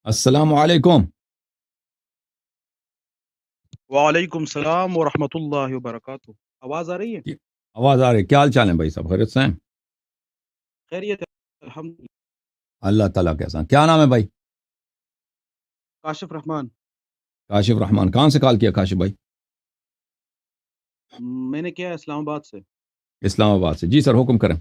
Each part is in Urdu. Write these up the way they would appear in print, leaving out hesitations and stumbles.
السلام علیکم. وعلیکم السلام ورحمۃ اللہ وبرکاتہ. آواز آ رہی ہے؟ آواز آ رہی ہے. کیا حال چال ہے بھائی؟ سب خیریت سے ہیں؟ خیریت ہے الحمد. اللہ تعالیٰ کے احسان. کیا نام ہے بھائی؟ کاشف رحمان. کاشف رحمان. کہاں سے کال کیا کاشف بھائی؟ میں نے کیا اسلام آباد سے. اسلام آباد سے. جی سر، حکم کریں.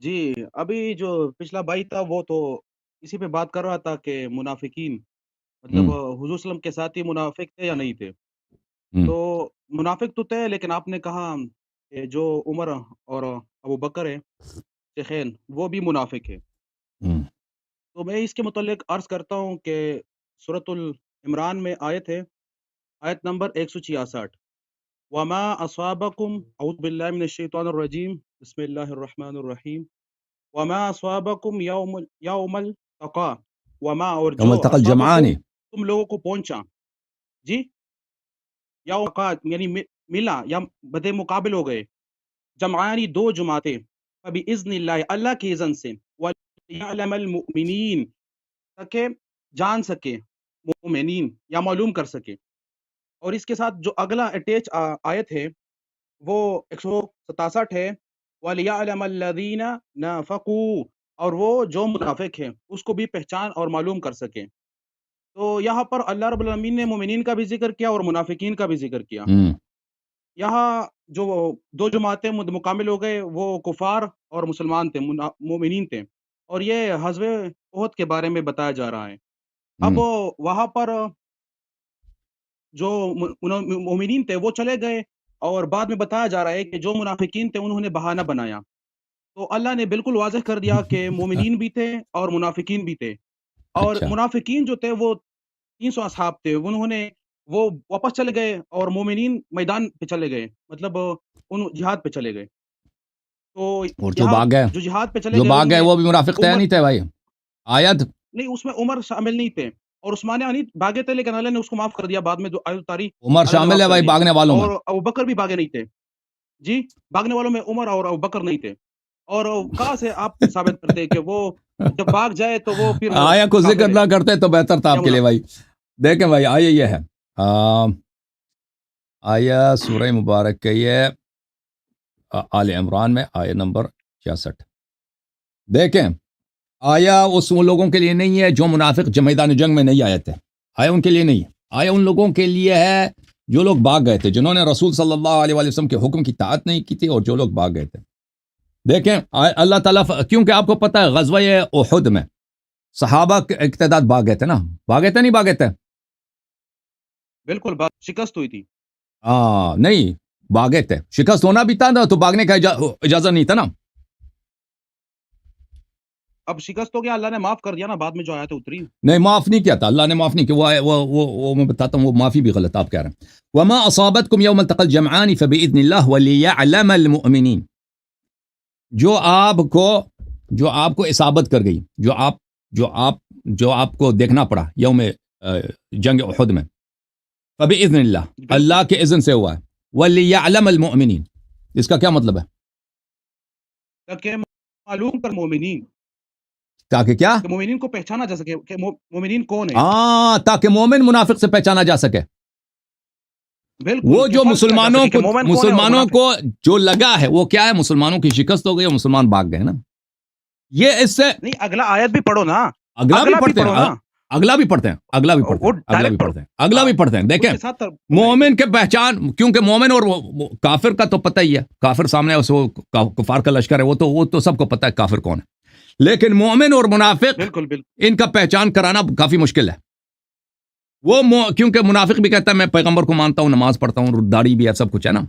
جی ابھی جو پچھلا بھائی تھا وہ تو اسی پہ بات کر رہا تھا کہ منافقین مطلب حضور صلی اللہ علیہ وسلم کے ساتھ ہی منافق تھے یا نہیں تھے. تو منافق تو تھے، لیکن آپ نے کہا کہ جو عمر اور ابو بکر ہے شیخین وہ بھی منافق ہے. تو میں اس کے متعلق عرض کرتا ہوں کہ سورۃ العمران میں آیت ہے، آیت نمبر 166. وما اصابکم اعوذ باللہ من الشیطان الرجیم بسم اللہ الرحمن الرحیم. وما اصابکم یوم التقا، وما اور یوم جو التقى الجمعان. اصابکم تم لوگوں کو پہنچا، جی یوم التقا یعنی ملا یا بدے مقابل ہو گئے، جمعانی دو جماعتیں، فباذن اللہ اللہ کی اذن سے، وَلِيَعْلَمَ الْمُؤْمِنِينَ تاکہ جان سکے مومنین یا معلوم کر سکے. اور اس کے ساتھ جو اگلا اٹیچ آیت ہے وہ 167 ہے، وَلِيَعْلَمَ الَّذِينَ نَافَقُوا اور وہ جو منافق ہیں اس کو بھی پہچان اور معلوم کر سکیں. تو یہاں پر اللہ رب العالمین نے مومنین کا بھی ذکر کیا اور منافقین کا بھی ذکر کیا. یہاں جو دو جماعتیں مکمل ہو گئے وہ کفار اور مسلمان تھے، مومنین تھے، اور یہ غزوہ احد کے بارے میں بتایا جا رہا ہے. اب وہاں پر جو مومنین تھے وہ چلے گئے، اور بعد میں بتایا جا رہا ہے کہ جو منافقین تھے انہوں نے بہانہ بنایا. تو اللہ نے بالکل واضح کر دیا کہ مومنین بھی تھے اور منافقین بھی تھے. اور اچھا. منافقین جو تھے وہ 300 اصحاب تھے، انہوں نے وہ واپس چلے گئے، اور مومنین میدان پہ چلے گئے، مطلب ان جہاد پہ چلے گئے. تو اور جو یہاں بھاگ گئے، جو جہاد پہ چلے جو گئے بھاگ انہوں گئے نے وہ بھی منافق تھے یا عمر نہیں تھے بھائی؟ آیت نہیں، اس میں عمر شامل نہیں تھے اور عثمان غنی بھاگے تھے، لیکن اللہ نے اس کو معاف کر دیا بعد میں، جو آیت اتاری عمر اللہ نے شامل معاف ہے کر بھائی دیا. بھاگنے والوں میں؟ اور ابوبکر بھی بھاگے نہیں تھے. جی بھاگنے والوں میں عمر اور ابوبکر نہیں تھے. اور کہاں سے آپ ثابت کرتے ہیں کہ وہ جب بھاگ جائے تو وہ پھر آیا کو ذکر کافر ہے نہ کرتے تو بہتر تھا یا آپ کے لیے بھائی. دیکھیں بھائی، آیا یہ ہے آیا سورہ مبارک کے یہ آل عمران میں آیا نمبر 66. دیکھیں، آیا اس لوگوں کے لیے نہیں ہے جو منافق میدان جنگ میں نہیں آئے تھے. آیا ان کے لیے نہیں ہے. آیا ان لوگوں کے لیے ہے جو لوگ بھاگ گئے تھے، جنہوں نے رسول صلی اللہ علیہ وآلہ وسلم کے حکم کی اطاعت نہیں کی تھی، اور جو لوگ بھاگ گئے تھے. دیکھیں اللہ تعالیٰ کیونکہ آپ کو پتہ ہے غزوہ احد میں صحابہ کی تعداد بھاگ گئے تھے نا. بھاگے تھے نہیں بھاگے تھے؟ بالکل شکست ہوئی تھی. نہیں بھاگے تھے. شکست ہونا بھی تھا نا، تو بھاگنے کا اجازت نہیں تھا نا. اب شکست ہو گیا، اللہ نے معاف کر دیا نا بعد میں جو آیت اتری. نہیں، معاف نہیں کیا تھا اللہ نے، معاف نہیں کیا. وہ میں بتاتا ہوں، وہ معافی بھی غلط آپ کہہ رہے ہیں. وما اصابتكم يوم التقى الجمعان فباذن الله وليعلم المؤمنين. جو آپ کو اصابت کر گئی، جو آپ کو دیکھنا پڑا یوم جنگ احد میں، فباذن اللہ اللہ کے اذن سے ہوا ہے. وليعلم المؤمنين اس کا کیا مطلب ہے؟ تاکہ معلوم کر مومنین، تاکہ کیا؟ کہ مومنین کو پہچانا جا سکے کہ مومنین کون ہیں. تاکہ مومن منافق سے پہچانا جا سکے. بالکل، وہ جو فرق کیا جا سکے کہ مومن کون ہے اور مسلمانوں منافق. کو جو لگا ہے وہ کیا ہے؟ مسلمانوں کی شکست ہو گئی اور مسلمان بھاگ گئے نا. یہ اس سے نہیں، اگلا آیت بھی پڑھو نا. اگلا بھی پڑھتے پڑھو نا. ہیں، اگلا بھی پڑھتے ہیں. دیکھیں، مومن کے پہچان، کیونکہ مومن اور کافر کا تو پتہ ہی ہے، کافر سامنے کفار کا لشکر ہے، وہ تو سب کو پتہ ہے کافر کون ہے. لیکن مومن اور منافق بالکل ان کا پہچان کرانا کافی مشکل ہے. کیونکہ منافق بھی کہتا ہے میں پیغمبر کو مانتا ہوں، نماز پڑھتا ہوں، داڑھی بھی ہے، سب کچھ ہے نا.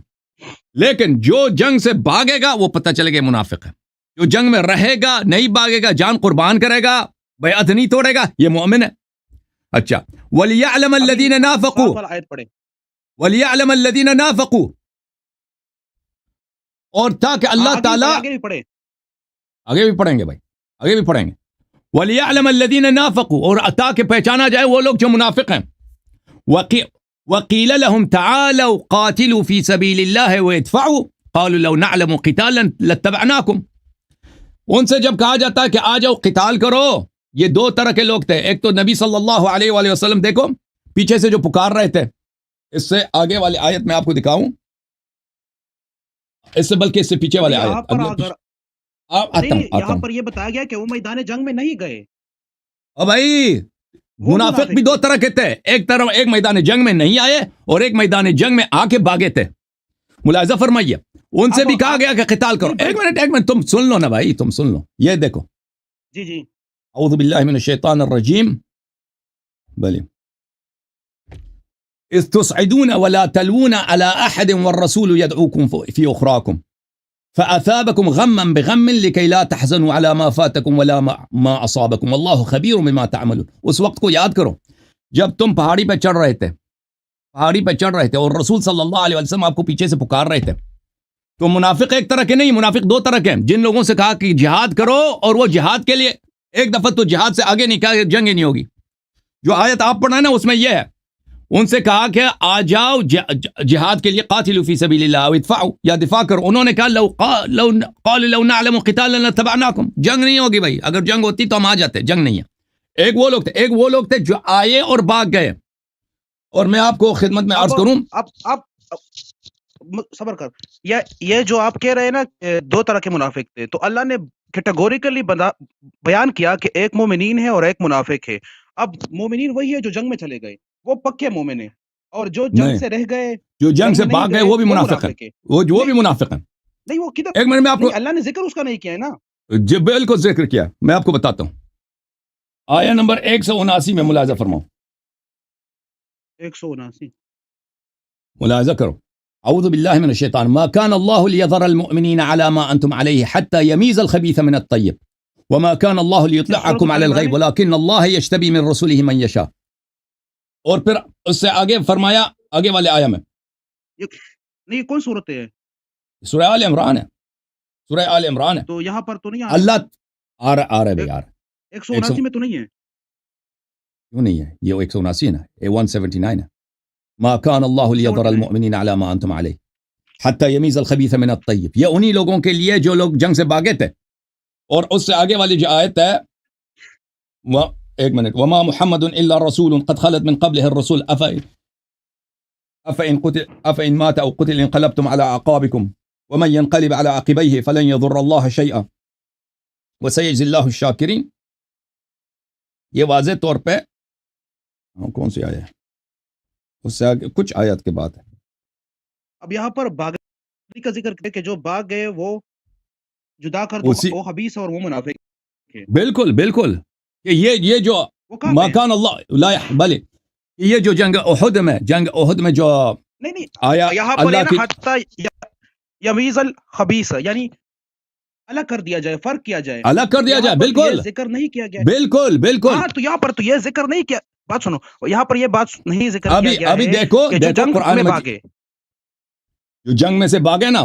لیکن جو جنگ سے بھاگے گا وہ پتہ چلے گا منافق ہے. جو جنگ میں رہے گا، نہیں بھاگے گا، جان قربان کرے گا، بیعت نہیں توڑے گا، یہ مومن ہے. اچھا، وَلِيَعْلَمَ الَّذِينَ نَافَقُوا، وَلِيَعْلَمَ الَّذِينَ نَافَقُوا، اور تاکہ اللہ تعالیٰ آگے بھی پڑھے، آگے بھی پڑھیں گے بھائی، آگے بھی پڑھیں گے. وَلِيَعْلَمَ الَّذِينَ نَافَقُوا، اور تاکہ پہچانا جائے وہ لوگ جو منافق ہیں. وَقِيلَ لَهُمْ تَعَالَوْا قَاتِلُوا فِي سَبِيلِ اللَّهِ وَيَدْفَعُوا قَالُوا لَوْ نَعْلَمُ قِتَالًا لَاتَّبَعْنَاكُمْ. ان سے جب کہا جاتا ہے کہ آ جاؤ قتال کرو، یہ دو طرح کے لوگ تھے. ایک تو نبی صلی اللہ علیہ وآلہ وسلم, دیکھو پیچھے سے جو پکار رہے تھے, اس سے آگے والی آیت میں آپ کو دکھاؤں, اس سے بلکہ اس سے پیچھے والے یہاں آیت پر اگلے اگر آتا یہاں ہوں. پر یہ بتایا گیا کہ وہ میدان جنگ میں نہیں گئے. اور بھائی وہ منافق بھی دو طرح کے تھے, ایک میدان جنگ میں نہیں آئے اور ایک میدان جنگ میں آ کے بھاگے تھے. ملاحظہ فرمائیے, ان سے بھی کہا گیا کہ قتال کرو. ایک منٹ تم سن لو نا بھائی, تم سن لو. یہ دیکھو, جی جی اعوذ باللہ من الشیطان الرجیم. بلی اذ تصعدون ولا تلوون على احد والرسول يدعوكم في اخراكم فاثابكم غما بغم لكي لا تحزنوا على ما فاتكم ولا ما اصابكم والله خبير بما تعملون. اس وقت کو یاد کرو جب تم پہاڑی پہ چڑھ رہے تھے اور رسول صلی اللہ علیہ وسلم آپ کو پیچھے سے پکار رہے تھے. تو منافق ایک طرح کے نہیں, منافق دو طرح کے ہیں. جن لوگوں سے کہا کہ جہاد کرو, اور وہ جہاد کے لیے ایک دفعہ تو جہاد سے آگے نہیں کہا, جنگ ہی نہیں ہوگی. جو آیت آپ پڑھنا ہے نا اس میں یہ ہے, ان سے کہا کہ آ جاؤ جہاد کے لیے, قاتلوا فی سبیل اللہ او ادفعوا, یا دفاع کرو. انہوں نے کہا لو نعلم قتالا لاتبعناکم, جنگ نہیں ہوگی بھائی, اگر جنگ ہوتی تو ہم آ جاتے, جنگ نہیں ہے. ایک وہ لوگ تھے جو آئے اور بھاگ گئے. اور میں آپ کو خدمت میں عرض کروں, اب صبر کر. یہ جو آپ کہہ رہے ہیں نا دو طرح کے منافق تھے, تو اللہ نے کیٹیگوریکلی بیان کیا کہ ایک مومنین ہے اور ایک منافق ہے. اب مومنین وہی ہے جو جنگ میں چلے گئے, وہ پکے مومن ہیں, اور جو جنگ سے رہ گئے, جو جنگ سے بھاگ گئے, وہ بھی منافق ہیں. وہ بھی منافق ہیں. نہیں وہ کدھر, ایک منٹ میں آپ کو, اللہ نے ذکر اس کا نہیں کیا ہے نا. جی بالکل ذکر کیا, میں آپ کو بتاتا ہوں. آیہ نمبر 179 میں ملاحظہ فرماؤ. 179 ملاحظہ کرو. اعوذ باللہ من الشیطان, ما كان الله ليذر المؤمنین على ما انتم علیہ حتى يمیز الخبیث من الطیب وما كان الله ليطلعكم على الغیب ولكن الله يجتبی من رسله من یشاء. اور پھر اس سے آگے فرمایا, آگے والے آیہ میں, نہیں کون صورت ہے؟ سورہ آل عمران ہے, سورہ آل عمران ہے. تو یہاں پر تو نہیں اللہ آ رہا ہے بھائی, 179 میں تو نہیں ہے. کیوں نہیں ہے؟ یہ 179 ہے, 179 ہے. ما كان الله ليذر المؤمنين على ما انتم عليه حتى يميز الخبيث من الطيب. یہ انہی لوگوں کے لیے جو لوگ جنگ سے بھاگے تھے. اور اس سے آگے والی جو آیت ہے, ایک منٹ, وما محمد الا رسول قد خلت من قبله الرسول افإن مات او قتل انقلبتم على اعقابكم ومن ينقلب على عقبيه فلن يضر الله شيئا وسيجزي الله الشاكرين. یہ واضح طور پہ کون سی آیت ہے, اس سے آگے کچھ آیات کے بعد ہے. اب یہاں پر باغی کا ذکر کرے کہ جو باغ گئے وہ جدا کر دو, وہ خبیث اور وہ منافق ہے. بالکل بالکل, کہ یہ جو مکان اللہ لا بلے, یہ جو جنگ احد میں جو نہیں آیا یہاں پر اللہ کی حتی یمیز الخبیث, یعنی الگ کر دیا جائے, فرق کیا جائے, الگ کر دیا جائے. بالکل ذکر نہیں کیا گیا. بالکل ہاں, تو یہاں پر تو یہ ذکر نہیں کیا. بات سنو, یہاں پر یہ بات نہیں ذکر کیا گیا ابھی ہے دیکھو کہ جو جنگ قرآن میں مجید بھاگے, جو جنگ میں سے بھاگے نا,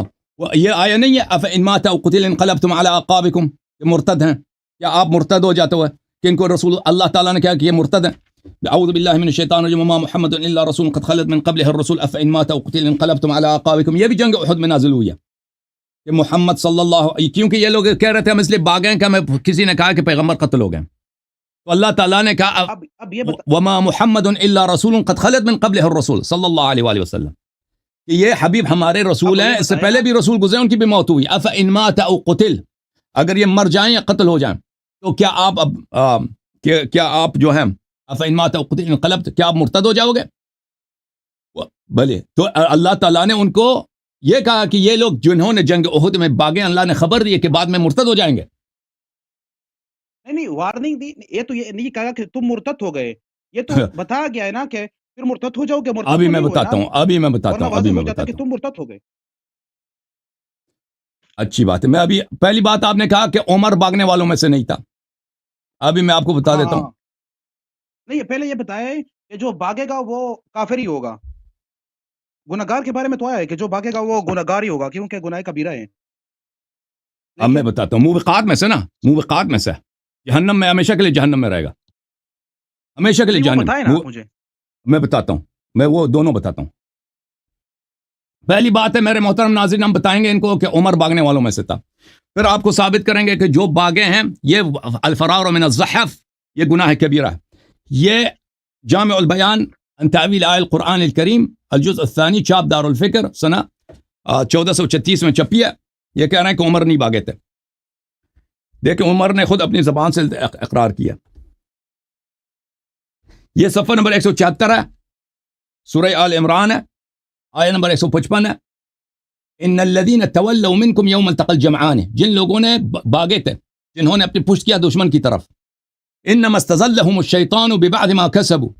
یہ آیا نہیں ہے افإن مات او قتل انقلبتم على اعقابكم, کہ مرتد ہیں, کیا آپ مرتد ہو جاتے ہوئے, کہ ان کو رسول اللہ تعالیٰ نے کہا کہ یہ مرتد ہیں. اعوذ باللہ من الشیطان الرجیم, وما محمد الا رسول قد خلت من قبله الرسول افإن مات او قتل انقلبتم على اعقابكم. یہ بھی جنگ احد میں نازل ہوئی ہے کہ محمد صلی اللہ, کیونکہ یہ لوگ کہہ رہے تھے ہم اس لیے بھاگے ہیں کہ ہمیں کسی نے کہا کہ پیغمبر قتل ہو گئے, تو اللہ تعالیٰ نے کہا اب یہ وما محمد الا رسول قد خلت من قبله الرسول صلی اللہ علیہ وآلہ وسلم, کہ یہ حبیب ہمارے رسول ہیں, اس سے پہلے بھی رسول گزرے, ان کی بھی موت ہوئی. افإن مات او قتل, اگر یہ مر جائیں یا قتل ہو جائیں, تو کیا آپ جو ہیں افإن مات او قتل انقلبت, کیا آپ مرتد ہو جاؤ گے؟ بھلے, تو اللہ تعالیٰ نے ان کو یہ کہا کہ یہ لوگ جنہوں نے جنگ احد میں بھاگے, اللہ نے خبر دی کہ بعد میں مرتد ہو جائیں گے. نہیں وارننگ دی, یہ تو یہ نہیں کہا کہ تم مرتد ہو گئے, یہ تو بتایا گیا ہے نا کہ پھر مرتد ہو جاؤ گے. ابھی میں بتاتا ہوں, کہ تم مرتد ہو گئے. اچھی بات ہے. میں ابھی پہلی بات آپ نے کہا کہ عمر بھاگنے والوں میں سے نہیں تھا, ابھی میں آپ کو بتا دیتا ہوں. نہیں, پہلے یہ بتایا ہے کہ جو بھاگے گا وہ کافر ہی ہوگا. گناہگار کے بارے میں تو آیا ہے کہ جو بھاگے گا وہ گناہگار ہی ہوگا, کیونکہ گناہ کبیرہ ہے. اب میں بتاتا ہوں, موبقات میں سے نا, موبقات میں سے جہنم میں ہمیشہ کے لیے جہنم میں رہے گا, ہمیشہ کے لیے جہنم. میں بتاتا ہوں, میں وہ دونوں بتاتا ہوں. پہلی بات ہے میرے محترم ناظرین, ہم بتائیں گے ان کو کہ عمر بھاگنے والوں میں سے تھا. پھر آپ کو ثابت کریں گے کہ جو بھاگے ہیں یہ الفرار من الزحف یہ گناہ کبیرہ ہے. یہ جامع البیان عن تعویل آیہ القرآن الکریم الجزء الثانی چاپ دار الفکر سنہ 1436 میں چھپی ہے. یہ کہہ رہے ہیں کہ عمر نہیں بھاگے تھے. دیکھیں عمر نے خود اپنی زبان سے اقرار کیا. یہ صفحہ نمبر 174 ہے, سورہ آل عمران ہے, آیہ نمبر 155 ہے. ان الذین تولوا منکم یوم التقى الجمعان, جن لوگوں نے بھاگے تھے, جنہوں نے اپنی پشت کیا دشمن کی طرف. انما استزلهم الشیطان ببعض ما کسبوا,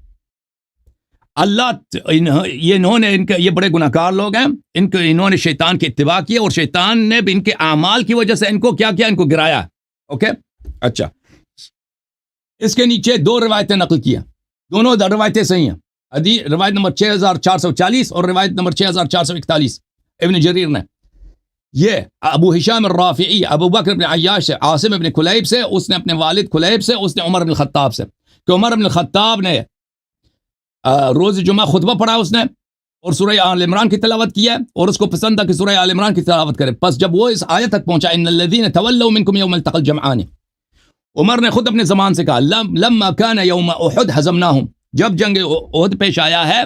اللہ انہوں نے یہ بڑے گناہگار لوگ ہیں, انہوں نے شیطان کی اتباع کی اور شیطان نے ان کے اعمال کی وجہ سے ان کو کیا کیا, ان کو گرایا. اوکے اچھا, اس کے نیچے دو روایتیں نقل کیا, دونوں روایتیں صحیح ہیں. روایت نمبر 6440 اور روایت نمبر 6441 ابن جریر نے. یہ ابو ہشام الرافعی ابو بکر بن عیاش سے, عاصم ابن کلیب سے, اس نے اپنے والد کلیب سے, اس نے عمر بن الخطاب سے, کہ عمر بن الخطاب نے روز جمعہ خطبہ پڑھا اس نے اور سورہ آل عمران کی تلاوت کیا اور اس کو پسند تھا کہ سورہ آل عمران کی تلاوت کرے. پس جب وہ اس آیت تک پہنچا ان الذین تولوا منکم یوم التقى الجمعان, عمر نے خود اپنے زبان سے کہا لما کان یوم احد ہزمناہم, جب جنگ احد پیش آیا ہے,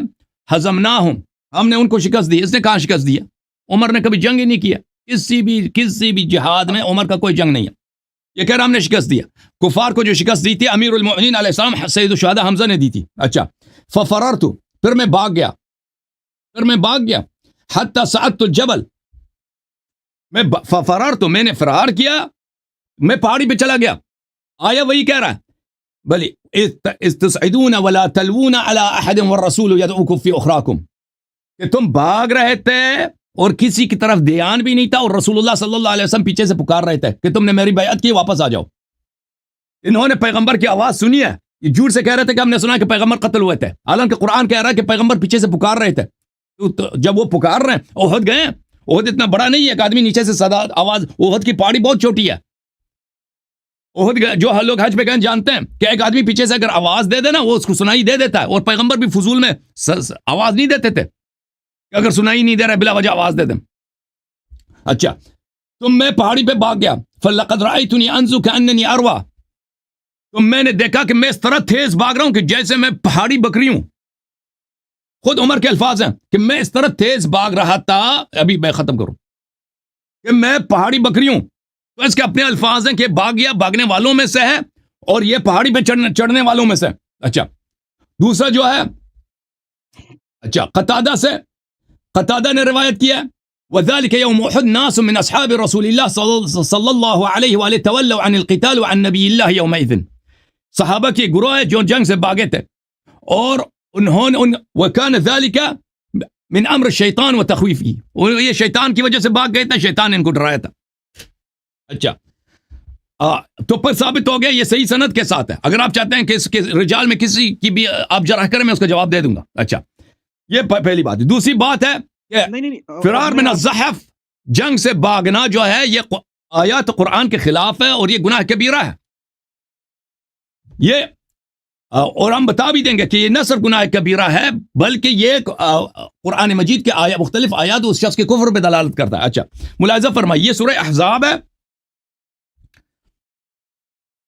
ہزمناہم, ہم نے ان کو شکست دی. اس نے کہاں شکست دیا؟ عمر نے کبھی جنگ ہی نہیں کیا, کسی بھی جہاد میں عمر کا کوئی جنگ نہیں ہے. یہ کہہ رہا ہم نے شکست دیا. کفار کو جو شکست دی تھی امیر المؤمنین علیہ السلام سید الشہداء حمزہ نے دی تھی. اچھا, ففررت, پھر میں بھاگ گیا, حتی صعدت الجبل, ففررت, میں نے فرار کیا, میں پہاڑی پہ چلا گیا. آیا وہی کہہ رہا ہے بلی استصعدون ولا تلوون على احد والرسول يدعوكم في اخراكم, کہ تم بھاگ رہے تھے اور کسی کی طرف دھیان بھی نہیں تھا اور رسول اللہ صلی اللہ علیہ وسلم پیچھے سے پکار رہے تھے کہ تم نے میری بیعت کی, واپس آ جاؤ. انہوں نے پیغمبر کی آواز سنی ہے, یہ جھوٹ سے کہہ رہے تھے کہ ہم نے سنا کہ پیغمبر قتل ہوئے تھے, حالانکہ قرآن کہہ رہا ہے کہ پیغمبر پیچھے سے پکار رہے تھے. تو جب وہ پکار رہے ہیں, احد گئے, احد اتنا بڑا نہیں ہے ایک آدمی نیچے سے صدا آواز, احد کی پہاڑی بہت چھوٹی ہے. احد جو لوگ حج پہ گئے جانتے ہیں کہ ایک آدمی پیچھے سے اگر آواز دے دے نا وہ اس کو سنائی دے دیتا ہے, اور پیغمبر بھی فضول میں آواز نہیں دیتے تھے کہ اگر سنائی نہیں دے رہا بلا وجہ آواز دے دیں. اچھا, تو میں پہاڑی پہ بھاگ گیا. فلقد رأيتني انزو كأنني اروى, تو میں نے دیکھا کہ میں اس طرح تیز بھاگ رہا ہوں کہ جیسے میں پہاڑی بکری ہوں. خود عمر کے الفاظ ہیں کہ میں اس طرح تیز بھاگ رہا تھا, ابھی میں ختم کروں, کہ میں پہاڑی بکری ہوں. تو اس کے اپنے الفاظ ہیں کہ بھاگنے والوں میں سے ہے اور یہ پہاڑی پہ چڑھنے والوں میں سے. اچھا, دوسرا جو ہے, اچھا قتادہ نے روایت کیا وذلك يوم احد ناس من اصحاب رسول الله صلی اللہ علیہ وآلہ تولوا عن القتال وعن نبی اللہ یومئذ, صحابہ کی گروہ ہے جو جنگ سے بھاگے تھے اور انہوں نے وكان ذلك من امر الشیطان وتخویفه, اور یہ شیطان کی وجہ سے بھاگ گئے تھے, شیطان نے ان کو ڈرایا تھا. اچھا, تو پر ثابت ہو گیا یہ صحیح سند کے ساتھ ہے. اگر آپ چاہتے ہیں کہ اس کے رجال میں کسی کی بھی آپ جرح کریں میں اس کا جواب دے دوں گا. اچھا, یہ پہلی بات. دوسری بات ہے کہ فرار من الزحف, جنگ سے بھاگنا جو ہے یہ آیات قرآن کے خلاف ہے اور یہ گناہ کبیرہ ہے. یہ اور ہم بتا بھی دیں گے کہ یہ نہ صرف گناہ کبیرہ ہے بلکہ یہ قرآن مجید کے مختلف آیات اس شخص کے کفر پہ دلالت کرتا ہے. اچھا, ملاحظہ فرمائیے, یہ سورہ احزاب ہے.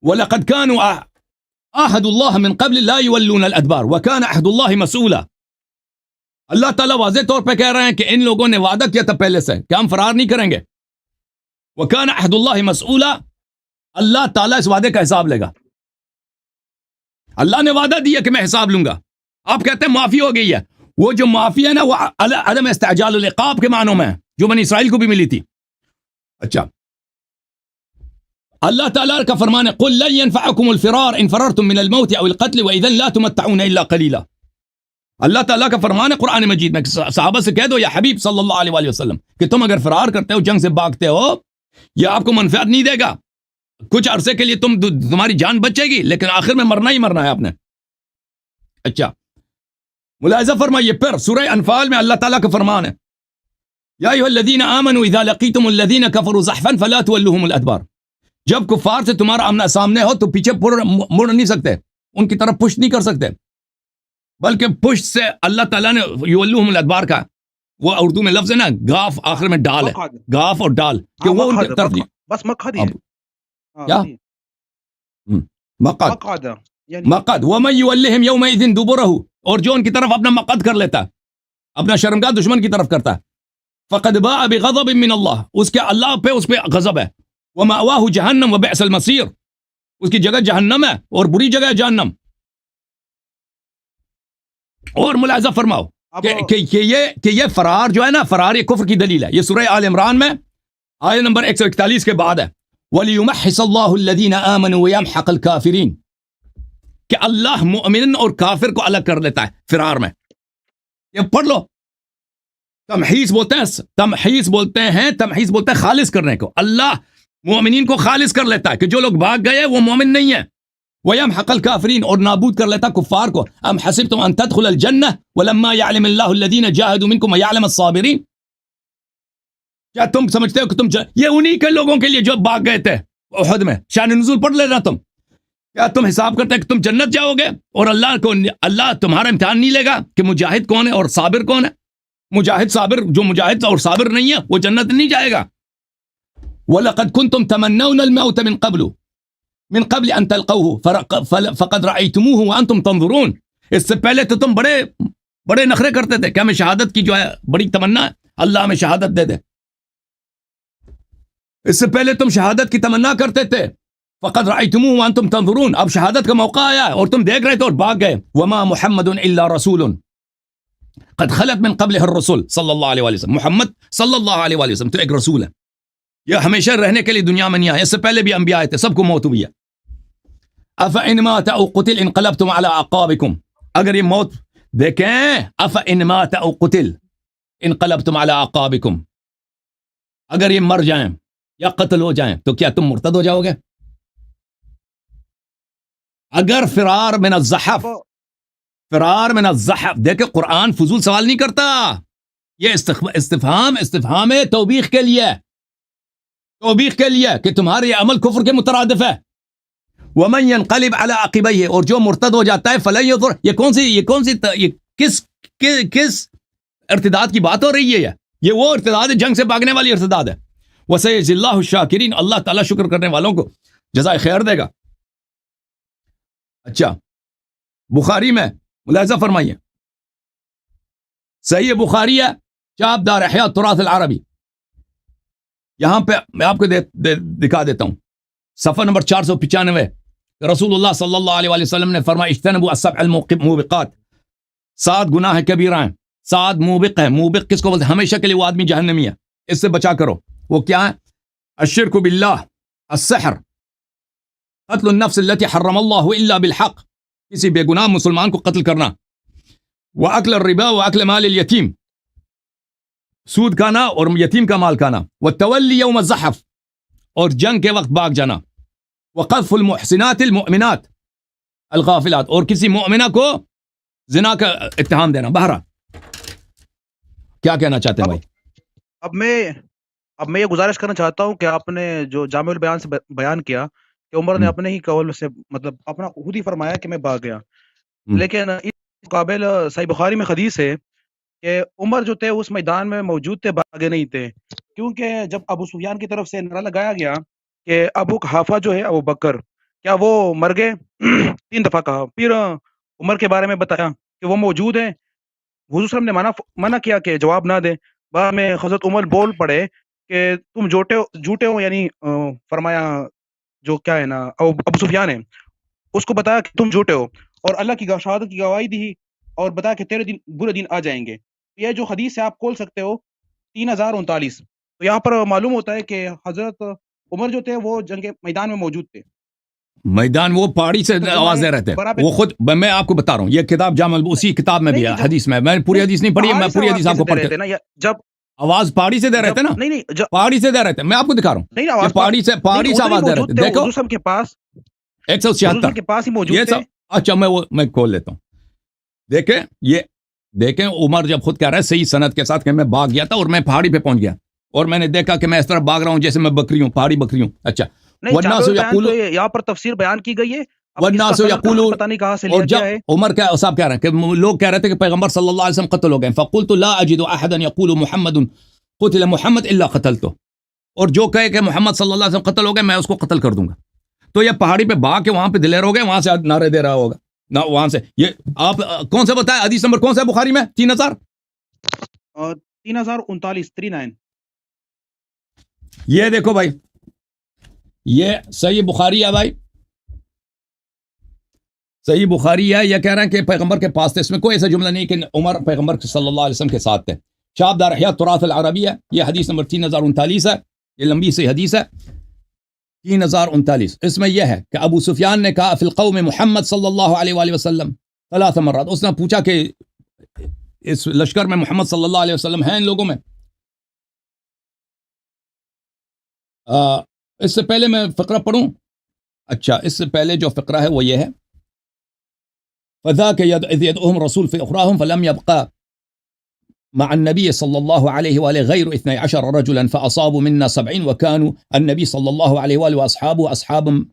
وَلَقَدْ كَانُوا عَاهَدُوا اللَّهَ مِنْ قَبْلِ لَا يُوَلُّونَ الْأَدْبَارَ وَكَانَ عَهْدُ اللَّهِ مَسْئُولًا. اللہ تعالیٰ واضح طور پہ کہہ رہے ہیں کہ ان لوگوں نے وعدہ کیا تھا پہلے سے کہ ہم فرار نہیں کریں گے. وَكَانَ عَهْدُ اللَّهِ مَسْئُولًا, اللہ تعالیٰ اس وعدے کا حساب لے گا. اللہ نے وعدہ دیا کہ میں حساب لوں گا. آپ کہتے ہیں معافی ہو گئی ہے, وہ جو معافی ہے نا وہ عدم استعجال العقاب کے معنوں میں ہے جو بنی اسرائیل کو بھی ملی تھی. اچھا, اللہ تعالیٰ کا فرمان ہے قُلْ لَن يَنْفَعَكُمُ الْفِرَارُ إِنْ فَرَرْتُم مِّنَ الْمَوْتِ أَوِ الْقَتْلِ وَإِذًا لَا تُمَتَّعُونَ إِلَّا قَلِيلًا. اللہ تعالیٰ کا فرمان ہے قرآن مجید میں, صحابہ سے کہہ دو یا حبیب صلی اللہ علیہ وآلہ وسلم کہ تم اگر فرار کرتے ہو, جنگ سے بھاگتے ہو, یہ آپ کو منفعت نہیں دے گا. کچھ عرصے کے لیے تمہاری جان بچے گی لیکن آخر میں مرنا ہی مرنا ہے آپ نے. اچھا, ملاحظہ فرمائیے پھر سورہ انفال میں اللہ تعالیٰ کا فرمان ہے یا ایھا الذین آمنوا اذا لقیتم الذین کفروا زحفا فلا تولوهم الادبار. جب کفار سے تمہارا آمنا سامنے ہو تو پیچھے مڑ نہیں سکتے, ان کی طرف پشت نہیں کر سکتے, بلکہ پشت سے اللہ تعالیٰ نے یولوہم الادبار کا, وہ اردو میں لفظ ہے نا گاف, آخر میں ڈال ہے, گاف اور ڈال, کہ وہ ان کی طرف بس مقعد ہے. کیا مقعد, یعنی مقد ومن یولہم یومئذ دبرہ، اور جو ان کی طرف اپنا مقد کر لیتا ہے، اپنا شرمگاہ دشمن کی طرف کرتا ہے، فقد باء بغضب من اللہ، اس کے اللہ پہ اس پہ غضب ہے، ومأواہ جہنم وبئس المصیر، اس کی جگہ جہنم ہے اور بری جگہ ہے جہنم۔ اور ملاحظہ فرماؤ اب کہ یہ فرار جو ہے نا، فرار یہ کفر کی دلیل ہے۔ یہ سورہ آل عمران میں آیت نمبر 141 کے بعد ہے، وَلِيُمَحِّصَ اللَّهُ الَّذِينَ آمَنُوا وَيَمْحَقَ الْكَافِرِينَ، کہ اللہ مؤمن اور کافر کو الگ کر لیتا ہے فرار میں۔ یہ پڑھ لو، تمحیص بولتے ہیں خالص کرنے کو۔ اللہ مومنین کو خالص کر لیتا ہے کہ جو لوگ بھاگ گئے وہ مومن نہیں ہیں، وَيَمْحَقَ الْكَافِرِينَ، اور نابود کر لیتا کفار کو۔ ام حسبتم ان تدخل الجنہ ولما يعلم اللہ الذین جاہدوا منکم ویعلم الصابرین، کیا تم سمجھتے ہو کہ یہ انہی کے لوگوں کے لیے جو بھاگ گئے تھے احد میں؟ شان نزول پڑھ لینا تم۔ کیا تم حساب کرتے کہ تم جنت جاؤ گے اور اللہ تمہارا امتحان نہیں لے گا کہ مجاہد کون ہے اور صابر کون ہے؟ جو مجاہد اور صابر نہیں ہے وہ جنت نہیں جائے گا۔ وَلَقَدْ كُنْتُمْ تَمَنَّوْنَ الْمَوْتَ مِنْ قبل ان تلقوه فقد رأيتموه وانتم تنظرون، اس سے پہلے تو تم بڑے نخرے کرتے تھے کہ ہمیں شہادت کی جو ہے بڑی تمنا ہے، اللہ ہمیں شہادت دے دے۔ اس سے پہلے تم شہادت کی تمنا کرتے تھے، فقد رأيتموه وانتم تنظرون، اب شہادت کا موقع آیا ہے اور تم دیکھ رہے تھے اور بھاگ گئے۔ وما محمد الا رسول قد خلت من قبله الرسل صلی اللہ علیہ وسلم، محمد صلی اللہ علیہ وسلم تو ایک رسول ہے، یہ ہمیشہ رہنے کے لیے دنیا میں نہیں آیا، اس سے پہلے بھی انبیاء آئے تھے، سب کو موت ہوئی ہے۔ افإن مات او قتل انقلبتم على اعقابکم، اگر یہ موت دیکھیں، افإن مات او قتل انقلبتم على اعقابکم، اگر یہ مر جائیں یا قتل ہو جائیں تو کیا تم مرتد ہو جاؤ گے؟ اگر فرار من الزحف، دیکھیں قرآن فضول سوال نہیں کرتا، یہ استفہام ہے توبیخ کے لیے، کہ تمہارے یہ عمل کفر کے مترادف ہے۔ وَمَن يَنْقَلِبْ عَلَىٰ عَقِبَيْهِ، اور جو مرتد ہو جاتا ہے فَلَن يَضُرَّ، یہ کس ارتداد کی بات ہو رہی ہے؟ یہ وہ ارتداد ہے، جنگ سے بھاگنے والی ارتداد ہے۔ وَسَيَجْزِي اللَّهُ الشَّاكِرِينَ، اللہ تعالیٰ شکر کرنے والوں کو جزائے خیر دے گا۔ اچھا، بخاری میں ملاحظہ فرمائیے، صحیح بخاری ہے، چاپ دار احیاء التراث العربی، یہاں پہ میں آپ کو دکھا دیتا ہوں، صفحہ نمبر 495، رسول اللہ صلی اللہ علیہ وسلم نے فرمایا اجتنبوا السبع الموبقات، 7 گناہ کبیرہ ہیں، 7 موبق ہیں۔ موبق کس کو بولتے ہیں؟ ہمیشہ کے لیے وہ آدمی جہنمی ہے، اس سے بچا کرو۔ وہ کیا ہے؟ الشرک باللہ، السحر، قتل النفس التي حرم اللہ الا بالحق، کسی بے گناہ مسلمان کو قتل کرنا، واکل الربا واکل مال الیتیم، سود کھانا اور یتیم کا مال کھانا، والتولی یوم الزحف، اور جنگ کے وقت بھاگ جانا، وقذف المحسنات المؤمنات الغافلات، اور کسی مؤمنہ کو زنا کا اتہام دینا۔ بہرحال کیا کہنا چاہتے ہیں بھائی؟ اب میں یہ گزارش کرنا چاہتا ہوں کہ آپ نے جو جامع البیان سے بیان کیا کہ عمر نے اپنے ہی قول سے مطلب اپنا خود ہی فرمایا کہ میں بھاگ گیا، لیکن اس مقابل صحیح بخاری میں حدیث ہے کہ عمر جو تھے اس میدان میں موجود تھے، بھاگے نہیں تھے، کیونکہ جب ابو سفیان کی طرف سے نعرہ لگایا گیا کہ ابو قحافہ جو ہے ابو بکر کیا وہ مر گئے، 3 دفعہ کہا، پھر عمر کے بارے میں بتایا کہ وہ موجود ہیں، حضور صلی اللہ علیہ وسلم نے منع کیا کہ جواب نہ دیں، بعد میں حضرت عمر بول پڑے کہ تم جھوٹے ہو، یعنی فرمایا جو کیا ہے نا ابو سفیان ہے اس کو بتایا کہ تم جھوٹے ہو، اور اللہ کی شہادت کی گواہی دی اور بتایا کہ تیرے دن برے دن آ جائیں گے۔ یہ جو حدیث ہے آپ کھول سکتے ہو 3039، تو یہاں پر معلوم ہوتا ہے کہ حضرت عمر جو تھے وہ جنگ میدان میں موجود تھے، میدان وہ پہاڑی سے آواز دے رہے تھے، وہ خود میں آپ کو بتا رہا ہوں، یہ کتاب جامع اسی کتاب میں بھی ہے، حدیث میں پوری حدیث نہیں پڑھی ہے، میں پوری حدیث آپ کو پڑھ کے، جب آواز پہاڑی سے دے رہے تھے نا، نہیں پہاڑی سے دے رہے تھے، میں آپ کو دکھا رہا ہوں، پہاڑی سے آواز دے رہے تھے، دیکھو حضور کے پاس 176 کے پاس ہی موجود تھے۔ اچھا میں کھول لیتا ہوں، دیکھیں عمر جب خود کہہ رہا ہے صحیح سند کے ساتھ کہ میں بھاگ گیا تھا اور میں پہاڑی پہ پہنچ گیا اور میں نے دیکھا کہ میں اس طرح بھاگ رہا ہوں جیسے میں بکری ہوں، پہاڑی بکری ہوں۔ اچھا، یہاں پر تفسیر بیان کی گئی ہے، پتہ نہیں کہاں سے لیا گیا ہے۔ عمر کیا صاحب کہہ رہے ہیں کہ لوگ کہہ رہے تھے کہ پیغمبر صلی اللہ علیہ وسلم قتل ہو گئے، فقلت لا اجد احدا يقول محمد قتل محمد الا قتلته، اور جو کہے کہ محمد صلی اللہ علیہ وسلم قتل ہو گئے میں اس کو قتل کر دوں گا۔ تو یہ پہاڑی پہ بھاگ کے وہاں پہ دلیر ہو گئے, وہاں سے نعرے دے رہا ہوگا نہ وہاں سے. یہ آپ کون سے بتائیں حدیث نمبر کون سا ہے بخاری میں؟ 3000 39 یہ دیکھو بھائی, یہ صحیح بخاری ہے بھائی, صحیح بخاری ہے. یہ کہہ رہے ہیں کہ پیغمبر کے پاس تھے, اس میں کوئی ایسا جملہ نہیں کہ عمر پیغمبر صلی اللہ علیہ وسلم کے ساتھ تھے. شاب دار احیاء تراث العربی ہے, یہ حدیث نمبر 3039 ہے, یہ لمبی سی حدیث ہے 3039. اس میں یہ ہے کہ ابو سفیان نے کہا فی القوم محمد صلی اللہ علیہ وآلہ وسلم 3 مرات. اس نے پوچھا کہ اس لشکر میں محمد صلی اللہ علیہ وسلم ہیں ان لوگوں میں؟ اس سے پہلے میں فقرہ پڑھوں. اچھا, اس سے پہلے جو فقرہ ہے وہ یہ ہے فذاك إذ يدعوهم رسول في أخراهم فلم يبقى مع النبي صلى الله عليه وآله غير 12 رجلا فأصابوا منا 70 وكانوا النبي صلى الله عليه وآله وأصحابه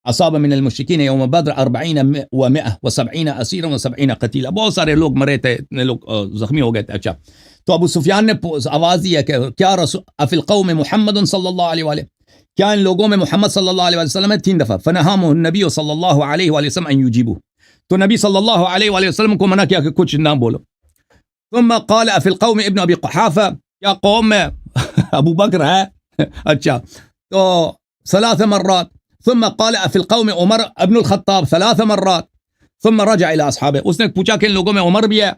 أصاب من المشركين يوم بدر 40 و170 أسيرا و70 قتيلا. بہت سارے لوگ مرے تھے, اتنے لوگ زخمی ہو گئے تھے. اچھا, تو ابو سفیان نے آواز دی ہے کہ کیا رسول افی القوم محمد صلی اللہ علیہ وآلہ, کیا ان لوگوں میں محمد صلی اللہ علیہ وسلم ہے؟ 3 دفعہ. فنهاهم النبي صلی اللہ علیہ وآلہ وسلم ان يجيبوا, تو نبی صلی اللہ علیہ وآلہ وسلم کو منع کیا کہ کچھ نہ بولو. ثم قال افی القوم ابن ابی قحافہ, کیا قوم میں ابو بکر ہے؟ اچھا, تو 3 مرات. ثم قال افی القوم عمر ابن الخطاب 3 مرات. ثم رجع الى اصحابه, اس نے پوچھا کہ ان لوگوں میں عمر بھی ہے.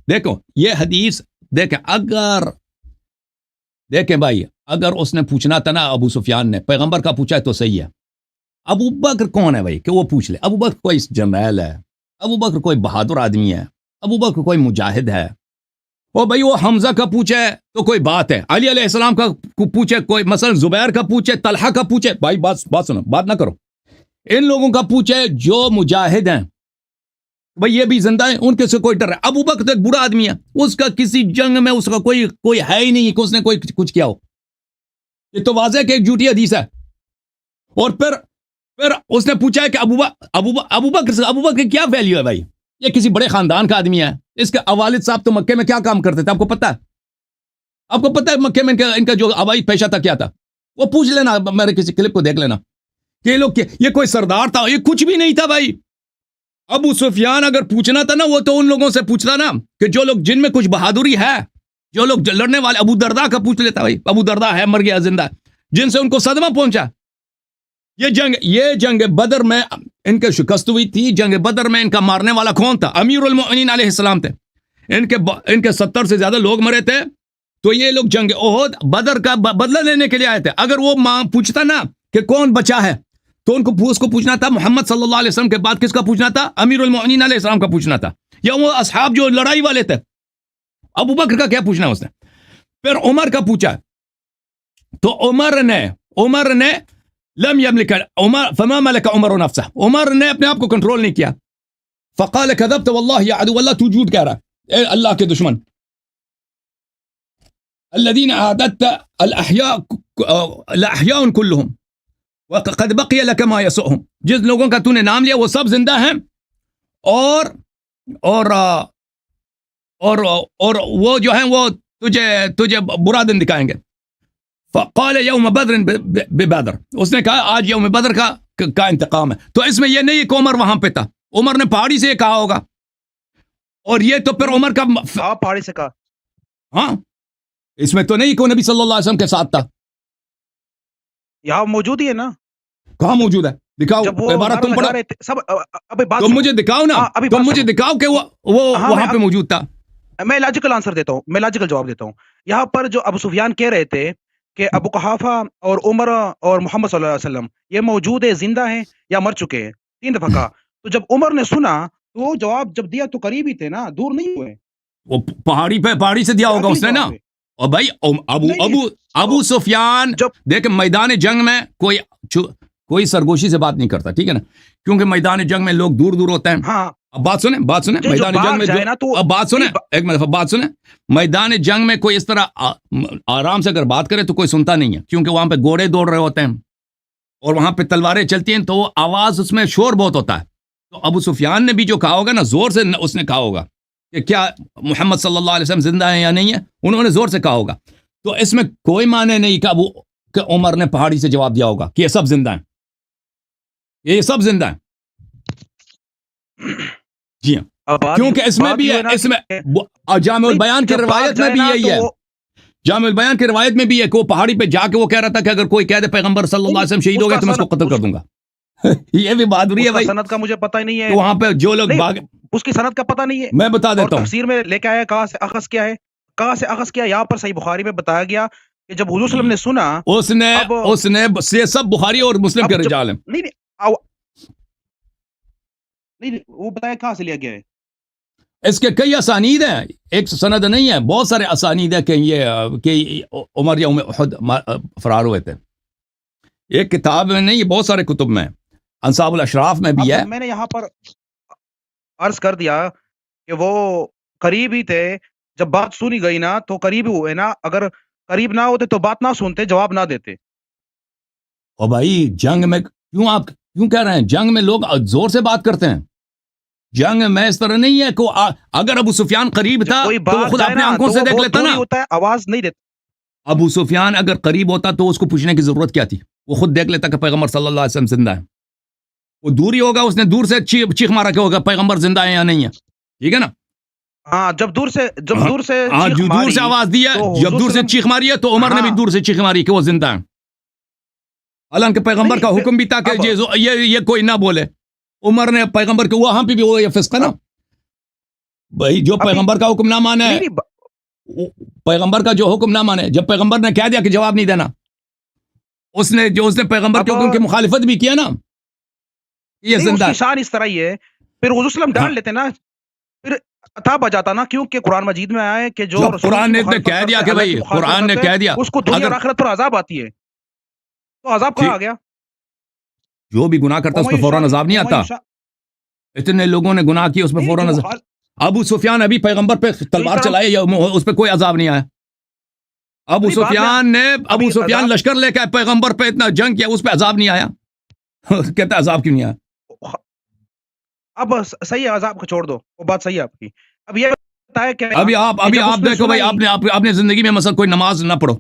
دیکھو یہ حدیث دیکھیں, دیکھیں بھائی, اگر اس نے پوچھنا تھا نا ابو سفیان نے, پیغمبر کا پوچھا ہے تو صحیح ہے. ابو بکر کون ہے بھائی کہ وہ پوچھ لے؟ ابو بکر کوئی جنرل ہے, ابو بکر کوئی بہادر آدمی ہے, ابو بکر کوئی مجاہد ہے. وہ بھائی وہ حمزہ کا پوچھے تو کوئی بات ہے, علی علیہ السلام کا پوچھے کوئی, مثلا زبیر کا پوچھے, طلحہ کا پوچھے. بھائی بات سنو, بات نہ کرو. ان لوگوں کا پوچھے جو مجاہد ہیں, بھائی یہ بھی زندہ ہیں, ان کے سے کوئی ڈر ہے. ابو بکر تو ایک برا آدمی ہے, اس کا کسی جنگ میں اس کا کوئی ہے ہی نہیں کہ اس نے کوئی کچھ کیا ہو. یہ تو واضح کہ ایک جھوٹی حدیث ہے. اور پھر اس نے پوچھا ہے کہ ابو بکر کی کیا ویلیو ہے بھائی؟ یہ کسی بڑے خاندان کا آدمی ہے, اس کے والد صاحب تو مکے میں کیا کام کرتے تھے آپ کو پتا ہے؟ آپ کو پتا ہے مکے میں ان کا جو آبائی پیشہ تھا کیا تھا؟ وہ پوچھ لینا, میرے کسی کلپ کو دیکھ لینا کہ یہ لوگ یہ کوئی سردار تھا, یہ کچھ بھی نہیں تھا بھائی. ابو سفیان اگر پوچھنا تھا نا, وہ تو ان لوگوں سے پوچھتا نا کہ جو لوگ جن میں کچھ بہادری ہے, جو لوگ لڑنے والے. ابو درداء کا پوچھ لیتا بھائی, ابو درداء ہے, مر گیا, زندہ, جن سے ان کو صدمہ پہنچا. یہ جنگ بدر میں ان کے شکست ہوئی تھی. جنگ بدر میں ان کا مارنے والا کون تھا؟ امیر المؤمنین علیہ السلام تھے. ان کے 70 سے زیادہ لوگ مرے تھے. تو یہ لوگ جنگ احد بدر کا بدلہ لینے کے لیے آئے تھے. اگر وہ پوچھتا نا کہ کون بچا ہے, تو اس کو پوچھنا تھا محمد صلی اللہ علیہ وسلم کے بعد کس کا پوچھنا تھا؟ امیر المؤمنین علیہ السلام کا پوچھنا تھا, یا وہ اصحاب جو لڑائی والے تھے. ابو بکر کا کیا پوچھنا اس نے؟ پھر عمر کا پوچھا, تو عمر نے لم يملك عمر فما ملك عمر نفسه, عمر نے اپنے آپ کو کنٹرول نہیں کیا. فقال كذبت والله يا عدو الله, تو جھوٹ کہہ رہا ہے اے اللہ کے دشمن. الذين اعددت الاحياء كلهم وقد بقي لك ما يسؤهم, جس لوگوں کا تو نے نام لیا وہ سب زندہ ہیں, اور وہ جو ہیں وہ تجھے برا دن دکھائیں گے. فقال یوم بدر ببدر, اس نے کہا آج یوم بدر کا انتقام ہے. تو اس میں یہ نہیں کہ عمر وہاں پہ تھا, عمر نے پہاڑی سے یہ کہا ہوگا. اور یہ تو پھر عمر کا پہاڑی سے کہا, ہاں, اس میں تو نہیں کہ نبی صلی اللہ علیہ وسلم کے ساتھ تھا. یہاں موجود ہی ہے نا. کہاں موجود ہے؟ دکھاؤ عبارت تم پڑھو, تم مجھے دکھاؤ نا, تم مجھے دکھاؤ کہ وہ وہاں پہ موجود تھا. میں لاجیکل آنسر دیتا ہوں, میں لاجیکل جواب دیتا ہوں. یہاں پر جو ابو سفیان کہہ رہے تھے کہ ابو قحافہ اور عمر اور محمد صلی اللہ علیہ وسلم یہ موجود ہے, زندہ ہیں یا مر چکے ہیں, 3 دفعہ کہا. تو جب عمر نے سنا تو وہ جواب جب دیا تو قریب ہی تھے نا, دور نہیں ہوئے. وہ پہاڑی سے دیا ہوگا اس نے نا. اور بھائی ابو سفیان دیکھ میدان جنگ میں کوئی سرگوشی سے بات نہیں کرتا, ٹھیک ہے نا, کیونکہ میدان جنگ میں لوگ دور ہوتے ہیں. ہاں, اب بات سنیں میدان جنگ میں اب بات سنیں, ایک منٹ بات سنیں. میدان جنگ میں کوئی اس طرح آرام سے اگر بات کرے تو کوئی سنتا نہیں ہے, کیونکہ وہاں پہ گھوڑے دوڑ رہے ہوتے ہیں اور وہاں پہ تلواریں چلتی ہیں, تو وہ آواز اس میں شور بہت ہوتا ہے. تو ابو سفیان نے بھی جو کہا ہوگا نا, زور سے اس نے کہا ہوگا کہ کیا محمد صلی اللہ علیہ وسلم زندہ ہیں یا نہیں ہے, انہوں نے زور سے کہا ہوگا. تو اس میں کوئی معنی نہیں کہ عمر نے پہاڑی سے جواب دیا ہوگا کہ یہ سب زندہ ہیں. یہ سب زندہ ہیں. جی ہاں, اب بات کیونکہ اس میں بات بھی یہ ہے, نا اس میں کہ جامع البیان کی جب روایت بات میں جائے بھی نا یہی تو ہے. وہ جامع البیان کی روایت میں بھی ہے کہ وہ پہاڑی پہ جا کے وہ کہہ رہا تھا کہ اگر کوئی کہہ دے پیغمبر صلی اللہ علیہ وسلم شہید اس ہو گئے کا تو میں اس کو قتل کر دوں گا. یہ بھی بہادری اس ہے کا بھائی. سند کا مجھے پتہ ہی نہیں ہے, تو وہاں پہ جو لوگ نہیں بھاگ, اس کی سند کا پتہ نہیں ہے, میں بتا اور دیتا ہوں. تفسیر میں لے کے آیا کہاں سے اخذ کیا ہے, کہاں سے اخذ کیا. یہاں پر صحیح بخاری میں بتایا گیا کہ جب حضور صلی اللہ علیہ وسلم نے سنا, اس نے یہ سب بخاری اور مسلم کے اب جب رجال ہیں. نہیں وہ بتایا کہاں سے لیا گیا ہے. اس کے کئی اسانید ہیں, ایک سند نہیں ہے, بہت سارے اسانید ہیں کہ یہ کہ عمر یا احد فرار ہوئے تھے. ایک کتاب میں نہیں, یہ بہت سارے کتب میں, انصاب الاشراف میں بھی اب ہے. میں نے یہاں پر عرض کر دیا کہ وہ قریب ہی تھے, جب بات سنی گئی نا تو قریب ہوئے نا, اگر قریب نہ ہوتے تو بات نہ سنتے, جواب نہ دیتے. اور بھائی جنگ میں آپ کیوں کہہ رہے ہیں, جنگ میں لوگ زور سے بات کرتے ہیں. جنگ میں اس طرح نہیں ہے کہ اگر ابو سفیان قریب تھا کوئی تو وہ بات خود جائے اپنی نا آنکھوں تو سے وہ دیکھ بہت لیتا دور ہی نا. ہوتا ہے, آواز نہیں دیتا. ابو سفیان اگر قریب ہوتا تو اس کو پوچھنے کی ضرورت کیا تھی, وہ خود دیکھ لیتا کہ پیغمبر صلی اللہ علیہ وسلم زندہ ہے. وہ دور ہی ہوگا, اس نے دور سے چیخ مارا کہ ہوگا پیغمبر زندہ ہے یا نہیں ہے. ٹھیک ہے نا. ہاں, جب دور سے ہاں, چیخ جو دور ماری سے آواز دی ہے, تو جب حضور دور سے وسلم, چیخ ماری ہے تو عمر نے بھی ہاں دور سے چیخ ماری کہ وہ زندہ ہے. حالانکہ پیغمبر کا نہیں حکم بھی تھا کہ اب یہ کوئی نہ بولے. عمر نے پیغمبر کے, وہاں پہ بھی وہ یہ فسق ہے نا بھائی, جو ابھی پیغمبر کا حکم نہ مانے, نہیں پیغمبر کا جو حکم نہ مانے, جب پیغمبر نے کہہ دیا کہ جواب نہیں دینا, اس نے پیغمبر کے اب حکم کی مخالفت بھی کیا نا, یہ نہیں, اس زندہ کی ہے. شان اس طرح ہی ہے. پھر حضور صلی اللہ علیہ وسلم ہاں, ڈال لیتے نا, پھر عطا جاتا نا, کیونکہ قرآن مجید میں آیا ہے کہ جو جب رسول قرآن کی نے مخالفت کہہ کرتے دیا ہیں, کہ اللہ بھائی, کی مخالفت قرآن نے کرتے کہہ ہیں, دیا اس کو دنیا اگر اور آخرت پر عذاب آتی ہے, تو عذاب کہاں آ گیا. جو بھی گناہ کرتا ہے اس پہ فوراً عذاب نہیں آتا. اتنے لوگوں نے گناہ کیا, اس پہ نہیں فوراً جو عذاب. ابو سفیان ابھی پیغمبر پہ تلوار چلائے یا اس پہ کوئی عذاب نہیں آیا. ابو سفیان لشکر لے کے پیغمبر پہ اتنا جنگ کیا, اس پہ عذاب نہیں آیا. کہتا عذاب کیوں نہیں آیا. اب صحیح ہے, عذاب کو چھوڑ دو, وہ بات صحیح ہے آپ کی. اب یہ بتایا کہ ابھی آپ دیکھو بھائی, آپ نے زندگی میں مثلا کوئی نماز نہ پڑھو,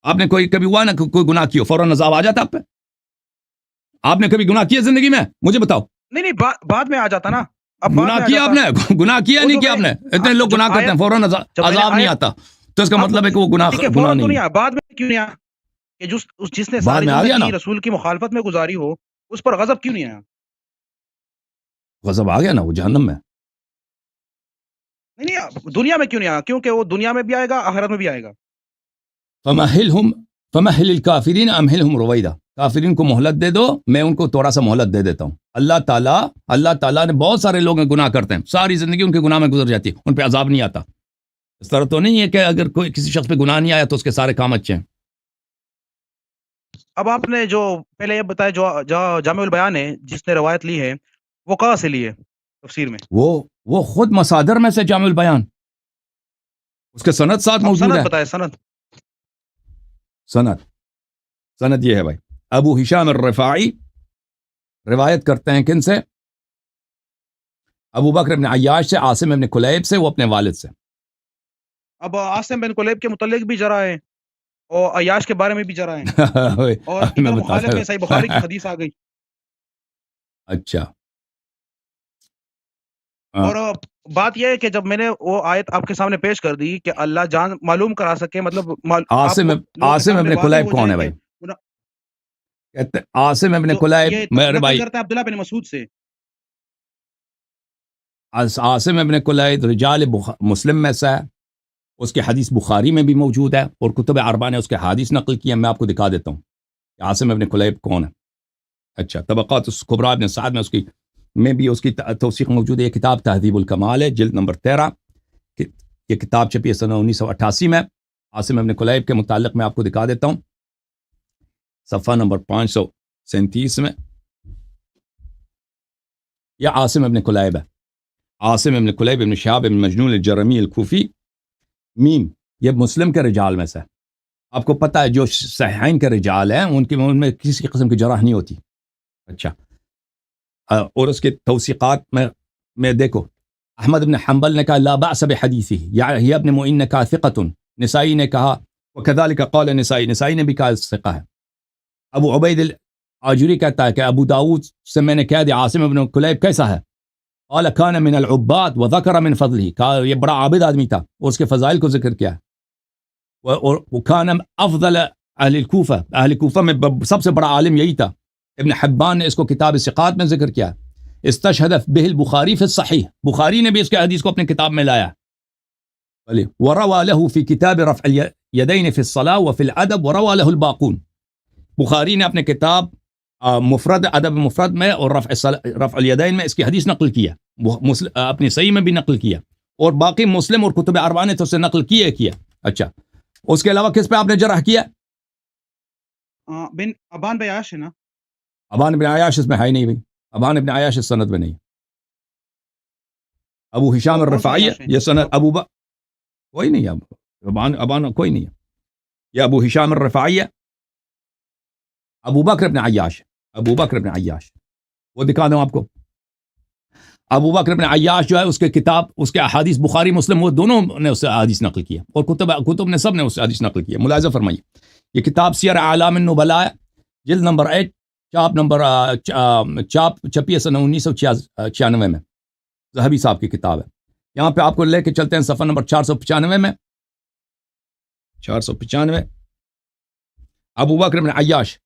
آپ نے کبھی ہوا نا کوئی گناہ کیا, فوراً عذاب آ جاتا آپ پہ. آپ نے کبھی گناہ کیا زندگی میں, مجھے بتاؤ. نہیں بعد میں آ جاتا نا. اب گناہ کیا آپ نے, گناہ کیا نہیں کیا آپ نے. اتنے لوگ گناہ کرتے ہیں فوراً عذاب نہیں آتا, تو اس کا مطلب ہے کہ وہ گناہ فوراً تو نہیں نہیں آیا. بعد میں کیوں نہیں آیا کہ جس نے بعد ساری میں آ گیا نا. زندگی رسول کی مخالفت میں گزاری ہو, اس پر غضب کیوں نہیں آیا. غضب آ گیا نا, وہ جہنم میں. نہیں, دنیا میں کیوں نہیں آیا, کیونکہ وہ دنیا میں بھی آئے گا, آخرت میں بھی آئے گا. فمہل الکافرین امہلہم رویدا, کافرین کو مہلت دے دو, میں ان کو تھوڑا سا مہلت دے دیتا ہوں. اللہ تعالیٰ نے بہت سارے لوگ گناہ کرتے ہیں, ساری زندگی ان کے گناہ میں گزر جاتی ہے, ان پہ عذاب نہیں آتا. اس طرح تو نہیں ہے کہ اگر کوئی کسی شخص پہ گناہ نہیں آیا تو اس کے سارے کام اچھے ہیں. اب آپ نے جو پہلے یہ بتایا, جو جامع البیان ہے جس نے روایت لی ہے, وہ کہاں سے لی ہے تفسیر میں؟ وہ خود مصادر میں سے جامع البیان, اس کے سند ساتھ موجود ہے. بتائے سند یہ ہے بھائی, ابو ہشام الرفاعی روایت کرتے ہیں کن سے, ابو بکر ابن عیاش سے, عاصم ابن کلیب سے, وہ اپنے والد سے. اب عاصم بن کلیب کے متعلق بھی جرا ہے, اور عیاش کے بارے میں بھی جرا ہے, اور ادھر مخالف میں صحیح بخاری کی حدیث آ گئی. اچھا, اور بات یہ ہے کہ جب میں نے وہ آیت آپ کے سامنے پیش کر دی کہ اللہ جان معلوم کرا سکے, مطلب عاصم ابن کلیب کون ہے بھائی؟ عاصم ابن کلیب میرے بھائی کرتا ہے عبداللہ بن مسعود سے. عاصم ابن کلیب رجال مسلم میں سے ہے, اس کی حدیث بخاری میں بھی موجود ہے, اور کتب اربعہ نے اس کے حدیث نقل کی ہے. میں آپ کو دکھا دیتا ہوں کہ عاصم ابن کلیب کون ہے. اچھا, طبقات الکبریٰ ابن سعد میں اس کی توثیق موجود ہے. یہ کتاب تہذیب الکمال ہے, جلد نمبر 13. یہ کتاب چھپی ہے سنہ 1988 میں. عاصم ابن کلیب کے متعلق میں آپ کو دکھا دیتا ہوں, صفحہ نمبر 537 میں. یہ عاصم ابن کلیب ہے, عاصم ابن کلیب ابن شہاب ابن مجنون الجرمی الکوفی. میم, یہ مسلم کے رجال میں سے. آپ کو پتہ ہے جو صحیحین کے رجال ہیں ان میں کسی قسم کی جرح نہیں ہوتی. اچھا, اور اس کے توثیقات میں دیکھو, احمد بن حنبل نے کہا لا بأس بحدیثہ, یحییٰ ابن معین نے کہا ثقۃ, نسائی نے کہا وکذلک قال نسائی نے بھی کہا ثقہ ہے. ابو عبید آجری کہتا ہے کہ ابو داؤد سے میں نے کہہ دیا عاصم ابن کلیب کیسا ہے؟ قال كان من العباد وذكر من فضله، کہا یہ بڑا عابد آدمی تھا اور اس کے فضائل کو ذکر کیا ہے، وكان افضل اہل الکوفہ، اہل کوفہ میں سب سے بڑا عالم یہی تھا۔ ابن حبان نے اس کو کتاب ثقات میں ذکر کیا، استشهد به البخاری فی الصحیح، بخاری نے بھی اس کے حدیث کو اپنے کتاب میں لایا، وروى له في كتاب رفع اليدين في الصلاة وفي الادب وروى له الباقون، بخاری نے اپنے کتاب مفرد ادب مفرد میں اور رفع الیدین میں اس کی حدیث نقل کیا، اپنی صحیح میں بھی نقل کیا، اور باقی مسلم اور کتب اربعہ نے تو اسے نقل کیا۔ اچھا، اس کے علاوہ کس پہ آپ نے جرح کیا؟ بن ابان بن عیاش ہے نا؟ ابان بن عیاش اس میں ہے ہی نہیں بھائی، ابان بن عیاش اس سند میں نہیں۔ ابو ہشام الرفاعی یہ سند کوئی نہیں ہے، ابان کوئی نہیں ہے، یہ ابو ہشام الرفاعی ابو بکر بن عیاش، ابو بکر بن عیاش، وہ دکھا دوں آپ کو۔ ابو بکر بن عیاش جو ہے اس کے کتاب، اس کے احادیث بخاری مسلم وہ دونوں نے اس سے احادیث نقل کیا، اور کتب نے سب نے اس سے احادیث نقل کیا۔ ملاحظہ فرمائیے، یہ کتاب سیر اعلام النبلاء جلد نمبر 8 چاپ نمبر چاپ چھپی ہے سن 1996 میں، ذہبی صاحب کی کتاب ہے۔ یہاں پہ آپ کو لے کے چلتے ہیں صفحہ نمبر 495 میں، 495 ابو بکر بن عیاش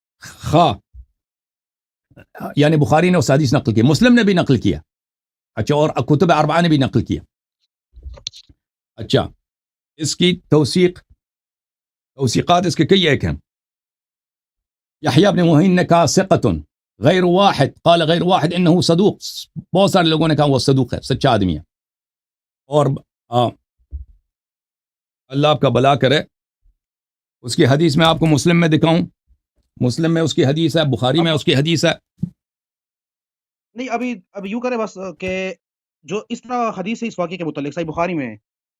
یعنی بخاری نے اس حدیث نقل کی، مسلم نے بھی نقل کیا، اچھا، اور کتب اربعہ نے بھی نقل کیا۔ اچھا، اس کی توثیقات اس کے کئی ایک ہیں۔ یحییٰ بن معین نے کہا ثقۃ غیر واحد، قال غیر واحد انه صدوق، بہت سارے لوگوں نے کہا وہ صدوق ہے، سچا آدمی ہے، اور اللہ آپ کا بھلا کرے۔ اس کی حدیث میں آپ کو مسلم میں دکھاؤں، مسلم میں اس کی حدیث ہے، بخاری میں اس کی حدیث ہے۔ نہیں ابھی یوں کرے بس کہ جو اس طرح حدیث ہے اس واقعے کے متعلق صحیح بخاری میں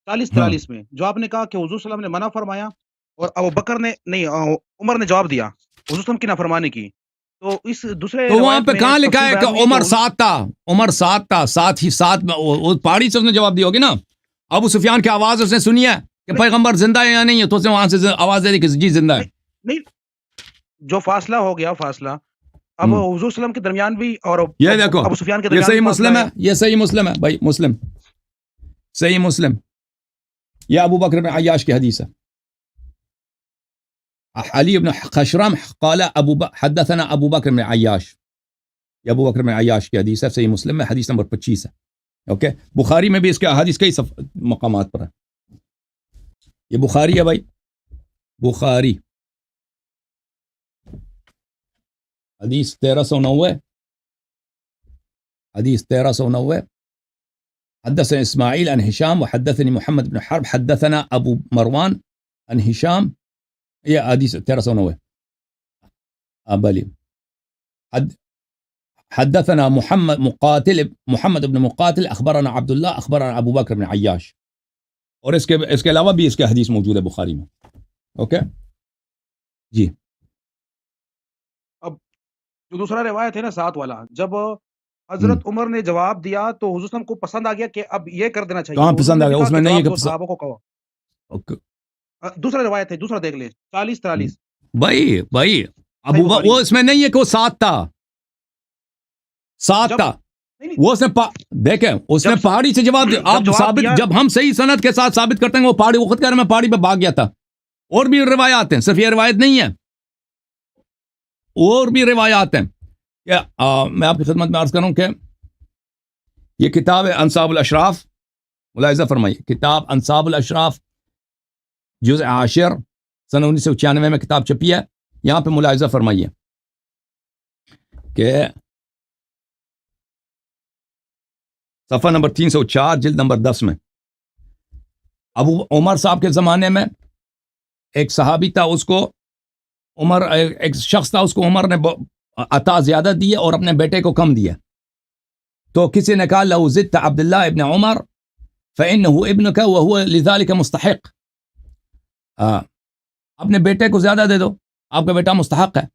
40-43 میں جو آپ نے کہا کہ حضور صلی اللہ علیہ وسلم نے منع فرمایا اور ابو بکر نے نہیں عمر نے جواب دیا حضور صلی اللہ علیہ وسلم کی نافرمانی کی، تو اس دوسرے تو وہاں روایت پہ میں کہاں لکھا تفصیل ہے بیان کہ ہوئی عمر حضور- ساتھ تھا؟ عمر ساتھ تھا، ساتھ ہی ساتھ میں وہ پہاڑی سے اس نے جواب دیا ہوگی نا۔ ابو سفیان کی آواز اس نے سنی ہے کہ پیغمبر زندہ ہے یا نہیں ہے، تو اس نے وہاں سے آواز دے دی کہ جی زندہ ہے۔ نہیں جو فاصلہ ہو گیا فاصلہ اب حضور صلی اللہ علیہ وسلم کے درمیان بھی اور یہ دیکھو، ابو سفیان کے یہ درمیان صحیح بھی مسلم فاصلہ ہے، یہ صحیح مسلم ہے بھائی، مسلم صحیح مسلم، یہ ابو بکر بن عیاش کی حدیث ہے۔ علی بن خشرم قال حدثنا ابو بکر بن عیاش، یہ ابو بکر بن عیاش کی حدیث ہے، صحیح مسلم میں حدیث نمبر 25 ہے۔ اوکے، بخاری میں بھی اس کے حدیث کئی مقامات پر ہے۔ یہ بخاری ہے بھائی، بخاری حدیث 1390، حدیث 1390، حدثنا اسماعیل عن هشام وحدثني محمد بن حرب حدثنا ابو مروان عن هشام، یہ حدیث 1390 بلی، حدثنا محمد بن مقاتل اخبرنا عبد الله اخبرنا ابو بکر بن عیاش، اور اس کے علاوہ بھی اس کے حدیث موجود ہے بخاری میں۔ اوکے جی، اب جو دوسرا روایت ہے نا ساتھ والا، جب حضرت عمر نے جواب دیا تو حضور صلی اللہ علیہ وسلم کو پسند آ گیا کہ اب یہ کر دینا چاہیے، کہاں تو پسند آ گیا؟ حضور اس نے میں نہیں ہے کہا کہ کہ صحابہ کو کہو۔ اوکے دوسرا روایت ہے، دوسرا دیکھ لے 40-43 بھائی ابو بخاری وہ اس میں نہیں ہے کہ وہ ساتھ تھا، ساتھ جب- تھا نہیں، وہ، اس نے دیکھیں اس نے جب- پہاڑی سے جواب دیا۔ جب آپ جواب ثابت، دیا- جب ہم صحیح سند کے ساتھ ثابت کرتے ہیں وہ پہاڑی، وہ خود کہہ رہے ہیں میں پہاڑی پہ بھاگ گیا تھا، اور بھی روایات ہیں، صرف یہ روایت نہیں ہے، اور بھی روایات ہیں۔ میں آپ کی خدمت میں عرض کروں کہ یہ کتاب ہے انصاب الاشراف، ملاحظہ فرمائیے، کتاب انصاب الاشراف جزء 10 سن 1996 میں کتاب چھپی ہے۔ یہاں پہ ملاحظہ فرمائیے کہ صفحہ نمبر 304 جلد نمبر 10 میں ابو عمر صاحب کے زمانے میں ایک صحابی تھا، اس کو عمر، ایک شخص تھا، اس کو عمر نے عطا زیادہ دی اور اپنے بیٹے کو کم دیا، تو کسی نے کہا لو زدت عبد اللہ ابن عمر فإنه ابنك وهو لذلك مستحق، اپنے بیٹے کو زیادہ دے دو، آپ کا بیٹا مستحق ہے،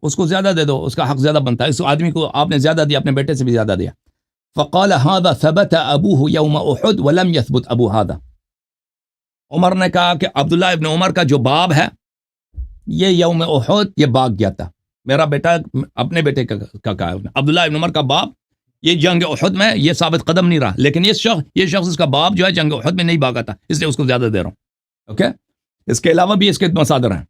اس کو زیادہ دے دو، اس کا حق زیادہ بنتا ہے، اس آدمی کو آپ نے زیادہ دیا، اپنے بیٹے سے بھی زیادہ دیا۔ فقال هذا ثبت ابوه يوم احد ولم يثبت ابو هذا، عمر نے کہا کہ عبداللہ ابن عمر کا جو باب ہے یہ یوم احد یہ بھاگ گیا تھا، میرا بیٹا اپنے بیٹے کا کہا ہے عبداللہ ابن عمر کا باپ یہ جنگ احد میں یہ ثابت قدم نہیں رہا، لیکن یہ شخص اس کا باپ جو ہے جنگ احد میں نہیں بھاگا تھا، اس لیے اس کو زیادہ دے رہا ہوں. اوکے، اس کے علاوہ بھی اس کے مصادر ہیں.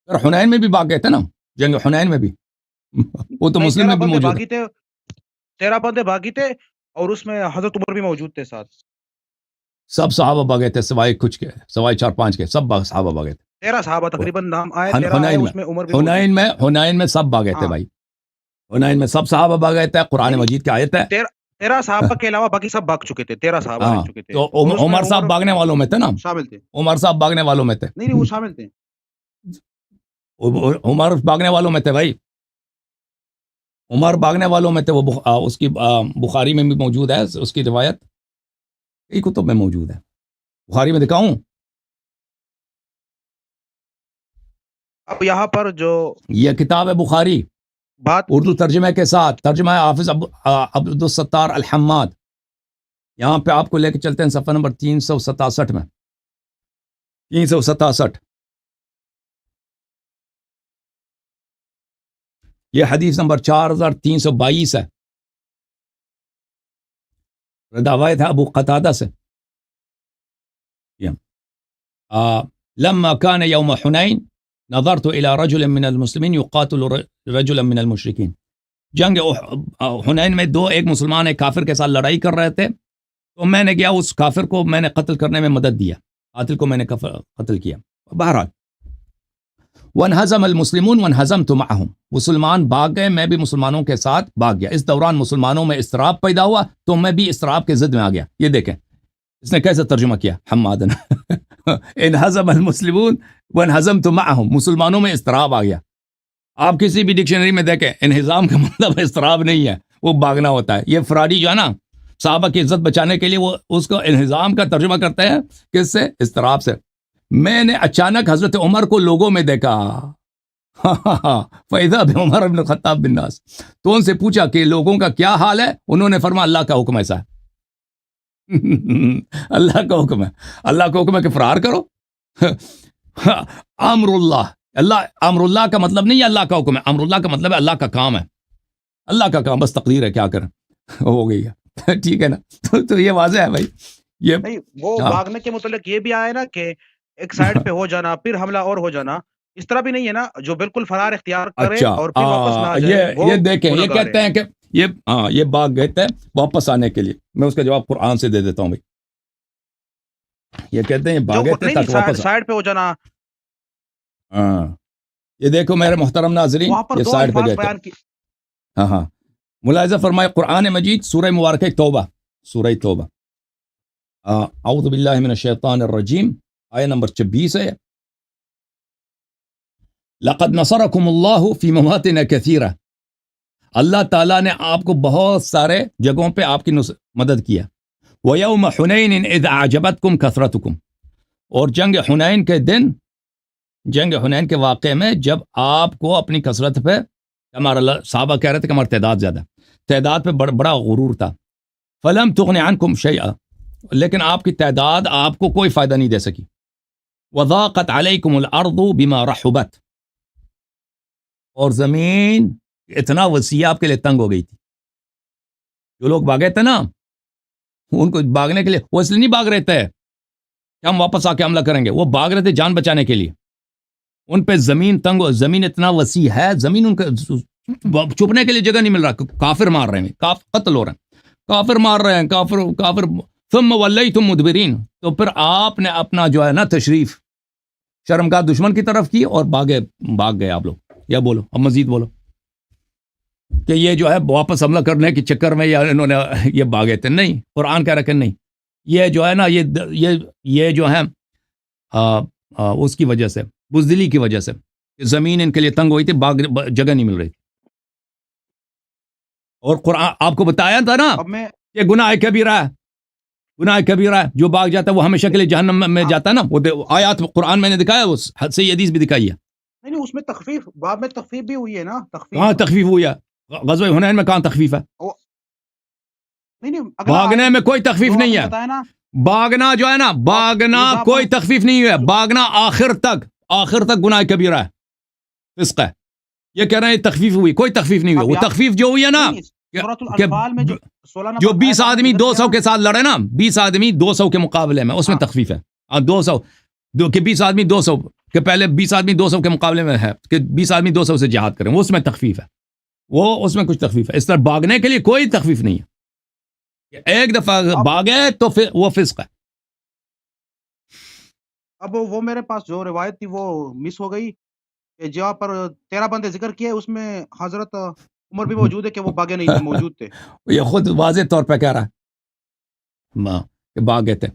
حنین میں بھی بھاگ گئے تھے نا، جنگ حنین میں بھی وہ تو مسلم میں بھی موجود ہے. 13 بندے بھاگی تھے اور اس میں حضرت عمر بھی موجود تھے ساتھ. سب صحابہ بھاگے تھے سوائے کچھ کے، سوائے 4-5 کے، سب صحابہ بھاگے تھے. 13 صحابہ تقریباً نام آئے، 13 آئے، اس میں عمر بھی موجود. حنین میں سب بھاگے تھے بھائی، حنین میں سب صحابہ بھاگے تھے. قرآن مجید کی آیت ہے 13 صحابہ کے علاوہ باقی سب بھاگ چکے تھے. 13 صحابہ بھاگ چکے تھے. تو عمر صاحب بھاگنے والوں میں تھے نا، شامل تھے. عمر صاحب بھاگنے والوں میں تھے. نہیں وہ شامل تھے. عمر بھاگنے والوں میں تھے بھائی، عمر بھاگنے والوں میں تھے. وہ اس کی بخاری میں بھی موجود ہے، اس کی روایت کئی کتب میں موجود ہے. بخاری میں دکھاؤں؟ اب یہاں پر جو یہ کتاب ہے بخاری بات اردو ترجمے کے ساتھ، ترجمہ ہے حافظ عبد الستار الحماد. یہاں پہ آپ کو لے کے چلتے ہیں صفحہ نمبر 367 میں. 367 یہ حدیث نمبر 4322 ہے. روایت ہے ابو قتادہ سے. لما كان يوم حنين نظرت الى رجل من المسلمين يقاتل رجلا من المشركين. جنگ حنین میں ایک مسلمان ایک کافر کے ساتھ لڑائی کر رہے تھے، تو میں نے کیا اس کافر کو میں نے قتل کرنے میں مدد دیا، قاتل کو میں نے قتل کیا. بہرحال وانہزم المسلمون وانہزمت معهم، مسلمان بھاگ گئے، میں بھی مسلمانوں کے ساتھ بھاگ گیا. اس دوران مسلمانوں میں اضطراب پیدا ہوا تو میں بھی اضطراب کے ضد میں آ گیا. یہ دیکھیں اس نے کیسے ترجمہ کیا حماد نے انہزم المسلمون وانہزمت معهم، مسلمانوں میں اضطراب آ گیا. آپ کسی بھی ڈکشنری میں دیکھیں انہزام کا مطلب اضطراب نہیں ہے، وہ بھاگنا ہوتا ہے. یہ فراڈی جو ہے نا صحابہ کی عزت بچانے کے لیے وہ اس کو انہزام کا ترجمہ کرتے ہیں، کس سے؟ اضطراب سے. میں نے اچانک حضرت عمر کو لوگوں میں دیکھا فَإِذَا بِعُمَرَ بْنِ الْخَطَّابِ بِالنَّاسِ، تو ان سے پوچھا کہ لوگوں کا کیا حال ہے؟ انہوں نے فرمایا اللہ کا حکم ایسا ہے. اللہ کا حکم ہے، اللہ کا حکم ہے کہ فرار کرو. امر اللہ کا مطلب نہیں ہے اللہ کا حکم ہے، امر اللہ کا مطلب ہے اللہ کا کام ہے، اللہ کا کام، بس تقدیر ہے کیا کریں ہو گئی ہے. ٹھیک ہے نا، تو یہ واضح ہے بھائی. یہ نہیں وہ بھاگنے کے متعلق یہ بھی آیا نا کہ ایک سائڈ پہ ہو جانا پھر حملہ اور ہو جانا، اس طرح بھی نہیں ہے نا جو بالکل فرار اختیار کرے اور پھر واپس نہ آ جائے. یہ دیکھیں یہ کہتے ہیں کہ یہ بھاگ گئے تھے واپس آنے کے لیے. میں اس کا جواب قرآن سے دے دیتا ہوں بھائی. یہ کہتے ہیں بھاگ گئے تھے تاکہ واپس سائڈ پہ ہو جانا. یہ دیکھو میرے محترم ناظرین، یہ سائڈ پہ گئے تھے. ہاں ملاحظہ فرمائے قرآن مجید سورہ مبارکہ توبہ، سورہ توبہ، اعوذ باللہ من الشیطان الرجیم، آیت نمبر 26 ہے. لقد نصرکم اللہ فی مواطن کثیرہ، اللہ تعالیٰ نے آپ کو بہت سارے جگہوں پہ آپ کی مدد کیا. وَيَوْمَ حُنَيْنٍ إِذْ أَعْجَبَتْكُمْ كَثْرَتُكُمْ، اور جنگ حنین کے دن، جنگ حنین کے واقعے میں جب آپ کو اپنی کثرت پہ، ہمارا صحابہ کہہ رہے تھے کہ ہمارا تعداد زیادہ، تعداد پہ بڑا غرور تھا. فَلَمْ تُغْنِ عَنْكُمْ شَيْئًا، لیکن آپ کی تعداد آپ کو کوئی فائدہ نہیں دے سکی. وَضَاقَتْ عَلَيْكُمُ الْأَرْضُ بِمَا رَحُبَتْ، اور زمین اتنا وسیع آپ کے لیے تنگ ہو گئی تھی. جو لوگ بھاگے تھے نا ان کو بھاگنے کے لیے، وہ اس لیے نہیں بھاگ رہے تھے کہ ہم واپس آ کے حملہ کریں گے، وہ بھاگ رہے تھے جان بچانے کے لیے. ان پہ زمین تنگ، زمین اتنا وسیع ہے، زمین ان کا چھپنے کے لیے جگہ نہیں مل رہا. کافر مار رہے ہیں، قتل ہو رہے ہیں، کافر مار رہے ہیں، کافر. ثم ولیتم مدبرین، تو پھر آپ نے اپنا جو ہے نا تشریف شرمگاہ دشمن کی طرف کی اور بھاگ گئے آپ لوگ. یا بولو اب مزید بولو کہ یہ جو ہے واپس حملہ کرنے کے چکر میں یا انہوں نے یہ بھاگے تھے. نہیں، قرآن کہہ رہا کہ نہیں، یہ جو ہے نا یہ جو ہے اس کی وجہ سے، بزدلی کی وجہ سے، زمین ان کے لیے تنگ ہوئی تھی، جگہ نہیں مل رہی تھی. اور قرآن آپ کو بتایا تھا نا کہ گناہ کبیرہ ہے، گناہ کبیرہ ہے، جو بھاگ جاتا ہے وہ ہمیشہ کے لیے جہنم میں جاتا ہے نا. وہ آیات قرآن میں نے دکھایا، وہ صحیح حدیث بھی دکھائی ہے. نہیں اس میں تخفیف، باب میں تخفیف بھی ہوئی ہے نا. کہاں تخفیف ہوئی ہے؟ غزوہ حنین میں کہاں تخفیف ہے؟ نہیں بھاگنے میں کوئی تخفیف نہیں ہے. باغنا جو ہے نا باغنا اذا کوئی تخفیف نہیں ہے باغنا آخر تک گناہ کبیرہ ہے فسق ہے یہ کہہ رہے ہیں تخفیف ہوئی کوئی تخفیف نہیں ہوئی وہ تخفیف جو ہوئی ہے نا سورۃ الانفال میں جو 16 جو نمبر 20 آیت آدمی ذکر 200 کیا کے ساتھ لڑے نا 20 آدمی 200 کے مقابلے میں اس میں ہاں۔ تخفیف ہے 200 کہ 20 آدمی 200 کہ پہلے 20 آدمی 200 کے مقابلے میں ہے کہ 20 آدمی 200 سے جہاد کریں وہ اس میں تخفیف ہے وہ اس میں کچھ تخفیف ہے اس طرح بھاگنے کے لیے کوئی تخفیف نہیں ہے ایک دفعہ بھاگے تو پھر وہ فسق ہے اب وہ میرے پاس جو روایت تھی وہ مس ہو گئی کہ جہاں پر 13 بندے ذکر کیے اس میں حضرت عمر بھی موجود ہے کہ وہ باغے نہیں تھے موجود تھے یہ خود واضح طور پہ کہہ رہا ہے کہ بھاگے تھے